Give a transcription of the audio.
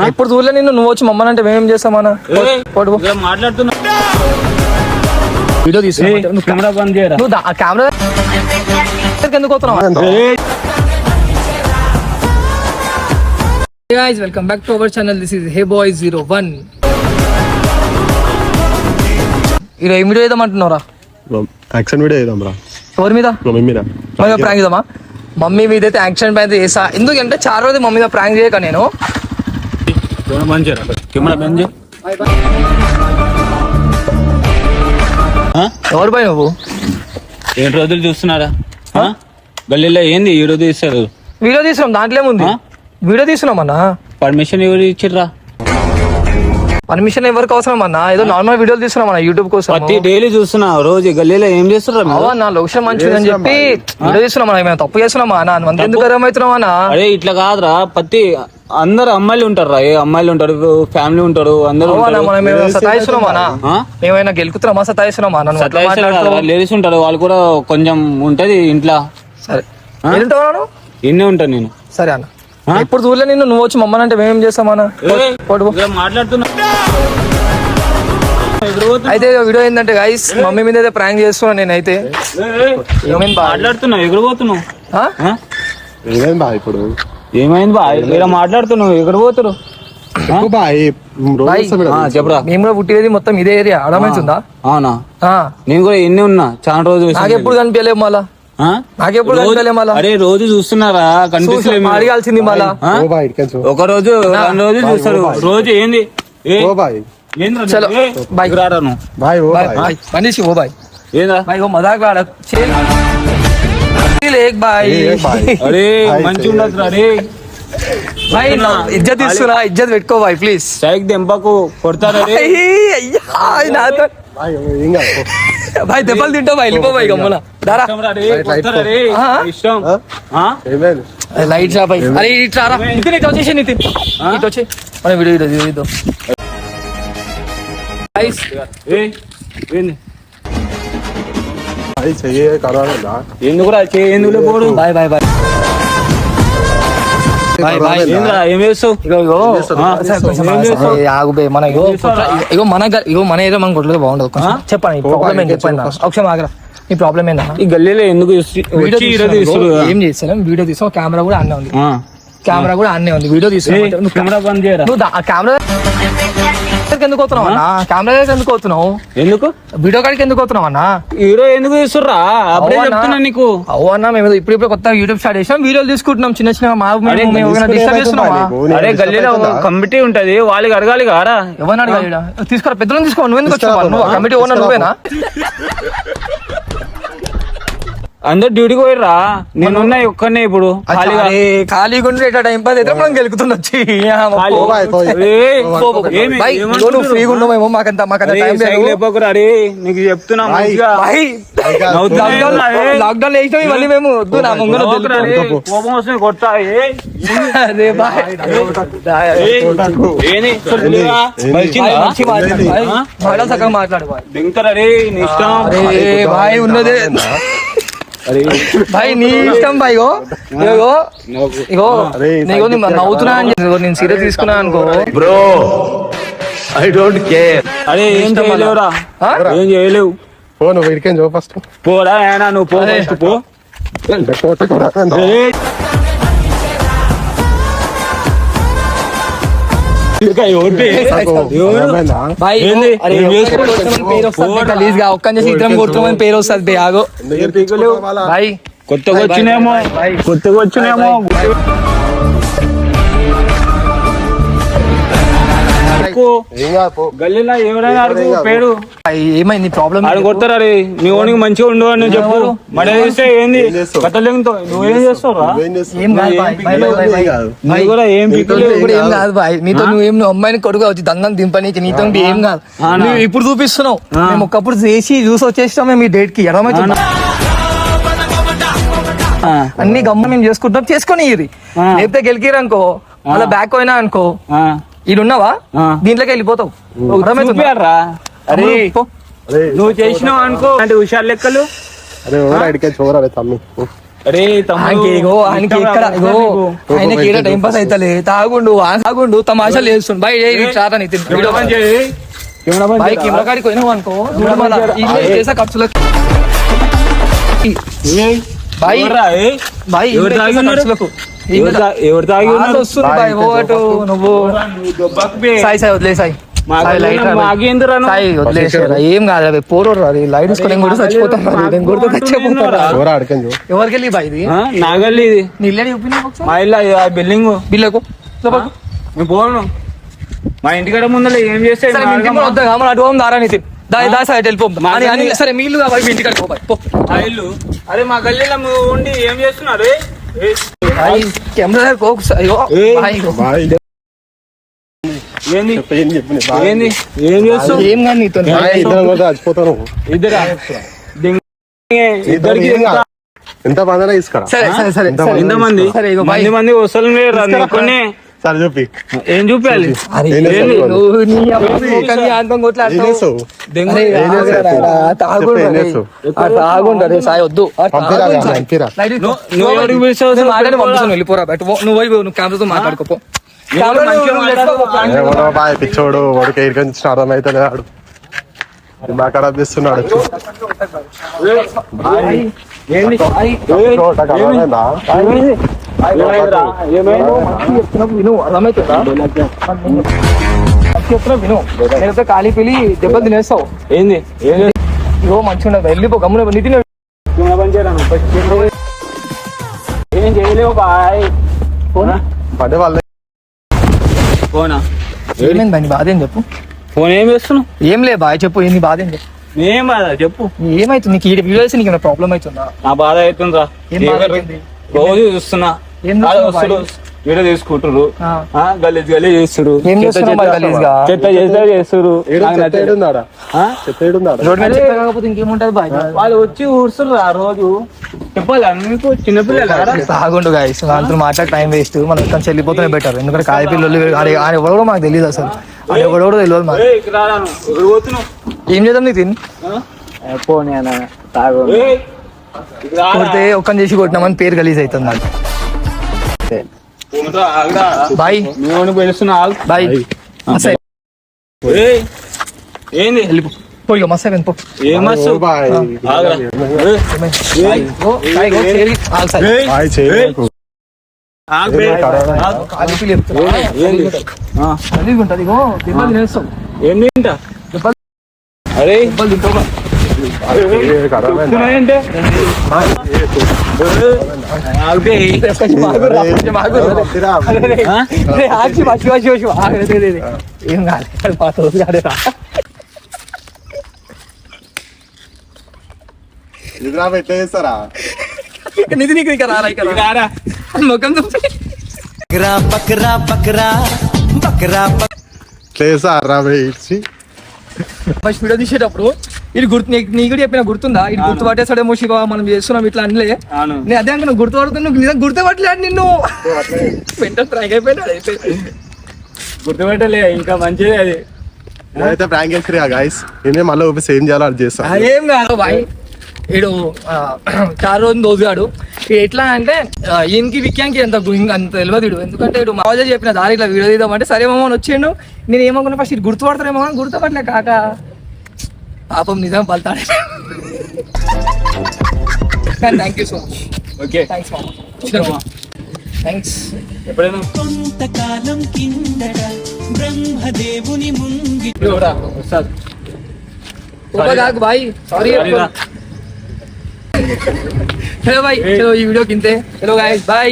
ఇప్పుడు చూడలే నిన్ను, నువ్వు వచ్చి మమ్మల్ని అంటే మేమేం చేస్తామన్నా? మాట్లాడుతున్నా వీడియో తీసుకున్నా కెమెరా బంద్ చేయరా. నువ్వు ఆ కెమెరా ఎందుకు పోతున్నావు? Hey guys, welcome back to our channel. This is Hey Boy 01. ఈ వీడియో ఏదమంటున్నారా? యాక్షన్ వీడియో ఏదాం రా. ఎవరి మీద? మమ్మీ మీద ప్రాంక్ చేద్దామా? మమ్మీ మీద అయితే యాక్షన్ పైన చేసా. ఎందుకంటే చాలా రోజు మమ్మీ మీద ప్రాంక్ చేయక నేను కెమెరా బంద్ చేయ. ఎవరు పై నువ్వు? 7 రోజులు చూస్తున్నారా గల్లీలో? ఏంది ఈ రోజు తీస్తారు? వీడియో తీసినాం, దాంట్లో ఏముంది? వీడియో తీసినాం అన్నా. పర్మిషన్ ఎవరు ఇచ్చిర్రా? పర్మిషన్ ఎవరికి అవసరం అన్నా? ఏదో నార్మల్ వీడియోలు తీస్తున్నాం అన్న, యూట్యూబ్ కోసం. ప్రతి డైలీ చూస్తున్నా, రోజు గల్లీలో ఏం చేస్తున్నా? నా లొకేషన్ మంచిదని చెప్పి వీడియో తీస్తున్నాం అన్న. మేము తప్పు చేస్తున్నామా అన్న? అంత ఎందుకు అర్థమవుతున్నాం అన్న? అరే ఇట్లా కాదురా, ప్రతి అందరు అమ్మాయిలు ఉంటారా? ఏ అమ్మాయిలు ఉంటారు, ఫ్యామిలీ ఉంటారు, అందరూ సతాయిస్తున్నామా అన్న? మేమైనా గెలుకుతున్నామా? సతాయిస్తున్నామా అన్న? లేడీస్ ఉంటారు, వాళ్ళు కూడా కొంచెం ఉంటది ఇంట్లో. సరే ఇన్నే ఉంటాను నేను. సరే అన్న, ఇప్పుడు చూడలే నిన్ను, నువ్వు వచ్చి మమ్మల్ని అంటే మేమేం చేస్తామన్నా? మాట్లాడుతున్నా. అయితే వీడియో ఏంటంటే గైస్, మమ్మీ మీద అయితే ప్రాంక్ చేస్తున్నా నేనైతే. మాట్లాడుతున్నా, ఎగిరిపోతున్నావు. ఏమైంది బా? ఇప్పుడు ఏమైంది బా? ఇలా మాట్లాడుతున్నావు, ఎగిరిపోతురు. చెప్పరా? మేము కూడా పుట్టేది మొత్తం ఇదే ఏరియా, అర్థమవుతుందా? అవునా? నేను కూడా ఎన్ని ఉన్నా చాలా రోజులు. నాకెప్పుడు కనిపించలేము మళ్ళా, నాకెప్పుడు కనిపించలేము మళ్ళా. అరే రోజు చూస్తున్నారా? కనిపిస్తలేదు, అడగాల్సింది మళ్ళా. ఒక రోజు 2 రోజులు చూస్తారు. రోజు ఏంది? చలో బాయ్ రాను బాయ్. ఓ మనిషి ఓ బాయ్. ఏందా బాయ్ ఓ మజాక్ బాయ్. అరే మంచి ఉండదు రా. రే బాయ్ ఇజ్జత్ ఇస్తున్నా, ఇజ్జత్ పెట్టుకో బాయ్ ప్లీజ్. సైక్ దెంపకు కొడతారా? బాయ్ దెబ్బలు తింటావు బాయ్, వెళ్ళిపో బాయ్ గమ్మున. ఇష్టం లైట్ షాప్ అయ్యి. అరే ఇట్లా నితిన్, ఇటు వచ్చేసి నితిన్, ఇటు వచ్చి మన వీడియో ఇద్దాం. ఎందుకురా ఎందుకు పోడు? Bye bye bye. ఏం చేస్తావు? మన ఏదో మనం కొట్టలేదు, బాగుండదు. చెప్పండి ప్రాబ్లం ఏంటి? చెప్పండి ఒకసారి ఆగరా. నీ ప్రాబ్లం ఏంటన్నా? ఈ గల్లీలో ఎందుకు ఏం చేస్తాం? వీడియో తీసాం, కెమెరా కూడా అన్నే ఉంది. కెమెరా కూడా అన్నే ఉంది. వీడియో తీసాం, కెమెరా బంద్ చేయరా. నువ్వు ఆ కెమెరా ఎందుకు పోతున్నావు అన్న? కెమెరా ఎందుకు పోతున్నావు? ఎందుకు వీడియో కాడికి ఎందుకు పోతున్నావు అన్న? హీరో ఎందుకు తీస్తుర్రా? అప్పుడే చెప్తున్నా నీకు. అవు అన్న, మేము ఇప్పుడు కొత్త యూట్యూబ్ స్టార్ట్ చేసాం, వీడియోలు తీసుకుంటున్నాం చిన్న చిన్న. డిస్టర్బ్ చేస్తున్నావా? అరే గల్లీలో కమిటీ ఉంటది, వాళ్ళకి అడగాలి కారా? ఎవరిని అడగాలి? తీసుకురా, పెద్దలను తీసుకో. నువ్వు ఎందుకు వచ్చావు? నువ్వు కమిటీ ఓనర్ నువ్వేనా? అందరు డ్యూటీకి పోయిర్రా, నేనున్నా ఒక్కనే ఇప్పుడు ఖాళీగా ఉంటే ఎట్లా టైం పాస్ అయితే మనం గెలుకుతుండొచ్చి. నువ్వు ఫ్రీగా ఉండవేమో, మాకంత నీకు చెప్తున్నా. లాక్డౌన్ వేసినాం ఇవన్నీ మేము. వద్దు నా ముందు కోపం వస్తుంది, కొట్టా. సగం మాట్లాడు దింగుతారా? రే నీ ఇష్టం బాయ్, ఉన్నదే భాయ్, నీ ఇష్టం భాయ్. ఇగో నవ్వుతున్నా అని చెప్పి నేను సీరియస్ తీసుకున్నా అనుకో బ్రో. I don't care. అరే ఏం చేయలేవురా? ఏం చేయలేవు. పో నువ్వు ఇడికేం చూ ఫస్ట్. పోరా ఏనా, నువ్వు పో ఫస్ట్ పో. ఇద్దరం కొడుతున్నామని పేరు వస్తుంది. ఆగో భాయ్, కొత్తగా వచ్చినేమో. గల్లీలో ఎవరైనా అడుగు పేరు. ఏమైంది ప్రాబ్లం? కొడతారా? నీ ఓనికి మంచిగా ఉండు అని చెప్పు. మడ చేస్తే ఏంది కట్టలేంతో నువ్వేం చేస్తావురా? ఏం కాదు భాయ్, నీతో నువ్వేం అమ్మాయిని కొడుకు వచ్చి దండం దింపనీకి నీతో ఏం కాదు. నువ్వు ఇప్పుడు చూపిస్తున్నావు, మేము ఒకప్పుడు చేసి చూసి వచ్చేస్తాం మేము ఈ డేట్ కి. ఎడమవుతుంది అన్ని గమ్మ మేము చేసుకుంటాం, చేసుకొని ఇది లేకపోతే గెలికిరనుకో అలా బ్యాక్ పోయినా అనుకో, ఇడున్నావా దీంట్లోకి వెళ్ళిపోతావు. అరే నువ్వు చేసినావు అనుకో అంటే హుషారు లెక్కలు. అరే ఇడికే చూడరా తమ్మి. అరే తమ్ముడు, ఆయనకి ఇష్టం ఎక్కడ రా, ఇగో నీకు. ఆయనకి ఏదో టైం పాస్ అవుతలే తాగుండు తమాషాలు చేస్తుండు బాయ్ చాతా నీ తిని కెమెరా బంద్ చేయి. కెమెరా బంద్ బాయ్ చేయరా? కెమెరా కాడికి పోయినావు అనుకో చూడు మళ్ళా ఇల్లే చేసే ఖర్చులకి ఏయ్, బాయ్ ఎవర్రా, ఏయ్? బాయ్ ఎవరు ఇల్లే తాగి చేసే ఉన్నారు? ఖర్చులకు ఎవరు తాగి ఆశ ఉన్నారు? వస్తుంది బాయ్ ఓ అటు నువ్వు నువ్వు దొబ్బకు బే. సాయి వదిలే సాయి సాయి లైట్ రా బాయ్. మాకేందిరా నువ్వు? సాయి వదిలేసారా ఏం కాదు అవి పోరు అది లైట్ తీసుకొని కూడా చచ్చిపోతాం నేను కూడా చచ్చిపోతారా ఎవరు అడగని చూ ఎవరికి వెళ్ళి బాయ్ ఇది ఆ, నాగల్లి ఇది నీ ఇల్లే చూపించు ఒకసారి. మా ఇల్లు ఆ బిల్డింగ్ బిల్లకు లోపలికి. నేను పోను. మా ఇంటికాడ ముందర ఏం చేస్తే సరే మీ ఇంటికి వద్దా మన అటు పోదాం దారా నితిన్ దా సైడ్ వెళ్ళిపోం అని సరే మీ ఇల్లు కాబట్టి మీ ఇంటికాడికి పో బాయ్ పో మా ఇల్లు అరే మా గల్లీలో ఉండి ఏం చేస్తున్నారు బాయ్ కెమెరా అయ్యో ఏయ్. బాయ్ ఇగో. బాయ్ ఏంది ఏం చెప్పు నీ బాయ్. ఏంది ఏం చేస్తావు ఏం కానీ నీతో బాయ్, ఇద్దరం కూడా చచ్చిపోతాను ఇద్దరా ఇద్దరికి ఏం కాదు. ఎంత మందినా తీసుకురా సరే సరే సరే సరే. ఎంతమంది సరే ఇగో బాయ్ మంది వస్తలు కొన్ని సరే చూపి ఏం చూపించాలి అరే ఏం చేస్తావు ఏంది? నువ్వు? నువ్వు నీ అమ్మ కానీ అంతం కొట్లాడతావు. ఏం చేస్తావు? దెంగ అరే, ఏం చేస్తావు? తాగుండు చెప్పు, ఏం అరే. చేస్తావు? తాగుండు అరే సాయి వద్దు పంపిరా, పంపిరా. నువ్వు ఎవరికి పిలిచావు? మాట్లాడి పంపిస్తాను వెళ్ళిపోరా బయట నువ్వు పోయి నువ్వు కెమెరాతో మాట్లాడుకోపో ఎవడో బాయ్ పిచ్చోడు వాడికి ఎయిర్కన్స్ అర్థమైతే ఆడు మా ఖరాబ్ చేస్తున్నాడు ఏంది రోడ్డు అర్థమైందా? ఏమైందిరా? ఏమైంది? విను అర్థమవుతుందా విను నేనైతే ఖాళీ పిలి దెబ్బలు తినేస్తావు ఏంది ఏం ఇగో మంచిగా ఉండదు వెళ్ళిపో గమ్మున నితిన్ ఏం చేయలేవు బాయ్ పడే వాళ్ళే ఫోనా ఏమైంది బాయ్ నీ బాధ ఏం చెప్పు ఫోన్ ఏం చేస్తున్నావు ఏం లే బాయ్ చెప్పు ఏంది బాధ ఏం చెప్పు ఏం బాధ చెప్పు ఏమైతుంది నీకు ఈ వీడియోస్ నీకు ఏమైనా ప్రాబ్లం అవుతుందా నా బాధ అవుతుందిరా ఏం బాధ అవుతుంది? రోజు చూస్తున్నా ఏం వాళ్ళు చూస్తున్నావు వస్తుడు వీడియో తీసుకుంటారు ఆ. గలీజ్ గలీజ్ చేస్తుడు ఏం చేస్తున్నావు మరి గలీజ్గా? చెత్త చేస్తుడు నాకు నచ్చలేదు. చెత్తేడున్నాడా ఆ? చెత్తేడున్నాడా రోడ్ మీద చెత్త కాకపోతే ఇంకేముంటది బాయ్ వాళ్ళు వచ్చి ఊడుస్తున్నారు ఆ రోజు చెప్పాలి మీకు చిన్నపిల్లలు సాగుండు గాయస్ వాళ్ళతో మాట్లాడి టైం వేస్ట్ మనం ఇక్కడ వెళ్ళిపోతేనే బెటర్ ఎందుకంటే కాయ పిల్లలు ఆయన ఎవరు కూడా మాకు తెలియదు అసలు ఆయన ఎవరు కూడా తెలియదు మాకు ఏం చేద్దాం నీకు తిని కొడితే ఒక్కని చేసి కొట్టినామని పేరు గలీజ్ అవుతుంది నాకు బాయ్ పిలుస్తున్నా బాయ్ మస్తాయి ఏంది వెళ్ళిపో పోయి మస్తాయి వెళ్ళిపో ఏం మస్తు ఓ బాయ్ ఆగురా. బాయ్ గో, బాయ్ గో, చేరి, ఆగు సాయి. ఏయ్. బాయ్ చేయకు ఆగు బే. ఆగు. ఖాళీ పిల్లి చెప్తున్నా. ఏంది? ఆ, గలీజ్గా ఉంటది ఇగో దెబ్బలు తినేస్తావు ఏం తింటా దెబ్బలు అరే దెబ్బలు తింటావు చెప్తున్నాయంటే ఆగు బే. ఆ? ఏం కాదు మా తోడు కాదేరా ఇదిరా పెట్టేస్తారా నిధి నీకు ఇంకా రారా ఇక్కడ రారా. ముఖం చూసి చేసారా ఇచ్చి ఫస్ట్ వీడియో తీసేటప్పుడు ఇది గుర్తు నీ కూడా చెప్పిన గుర్తుందా ఇది గుర్తు పట్టేసాడేమో శివ మనం చేస్తున్నాం ఇట్లా అనలే అవును. నేను అదే అనుకున్నా గుర్తుపడుతున్నా నువ్వు నిజంగా గుర్తుపట్టలేదు నిన్ను వెంటనే ట్రాక్ అయిపోయినాడు అయితే గుర్తుపెట్టలే ఇంకా మంచిదే అది నేనైతే ప్రాంక్ చేసిరా గాయస్ నేనే మళ్ళీ ఊపి సేమ్ చేయాలో అది చేస్తా ఏం కాదు బాయ్ వీడు చారు రోజు దోసుగాడు వీడు ఎట్లా అంటే ఈయనకి విక్యానికి అంత అంత తెలియదు వీడు ఎందుకంటే వీడు మా వాళ్ళే చెప్పిన దారి ఇట్లా వీడియో తీద్దామంటే సరే మామ అని వచ్చిండు నేను ఏమనుకున్నా ఫస్ట్ ఇది గుర్తుపడతారేమో కానీ గుర్తుపట్టలే కాక పాపం నిజం పలుతాడు కానీ thank you so much okay thanks మామ థ్యాంక్స్ ఎప్పుడైనా కొంతకాలం కిందట బ్రహ్మదేవుని ముంగి వస్తాను కాకు బాయ్ సారీ సారీరా. चलो भाई चलो ये वीडियो किनते चलो गाइस बाय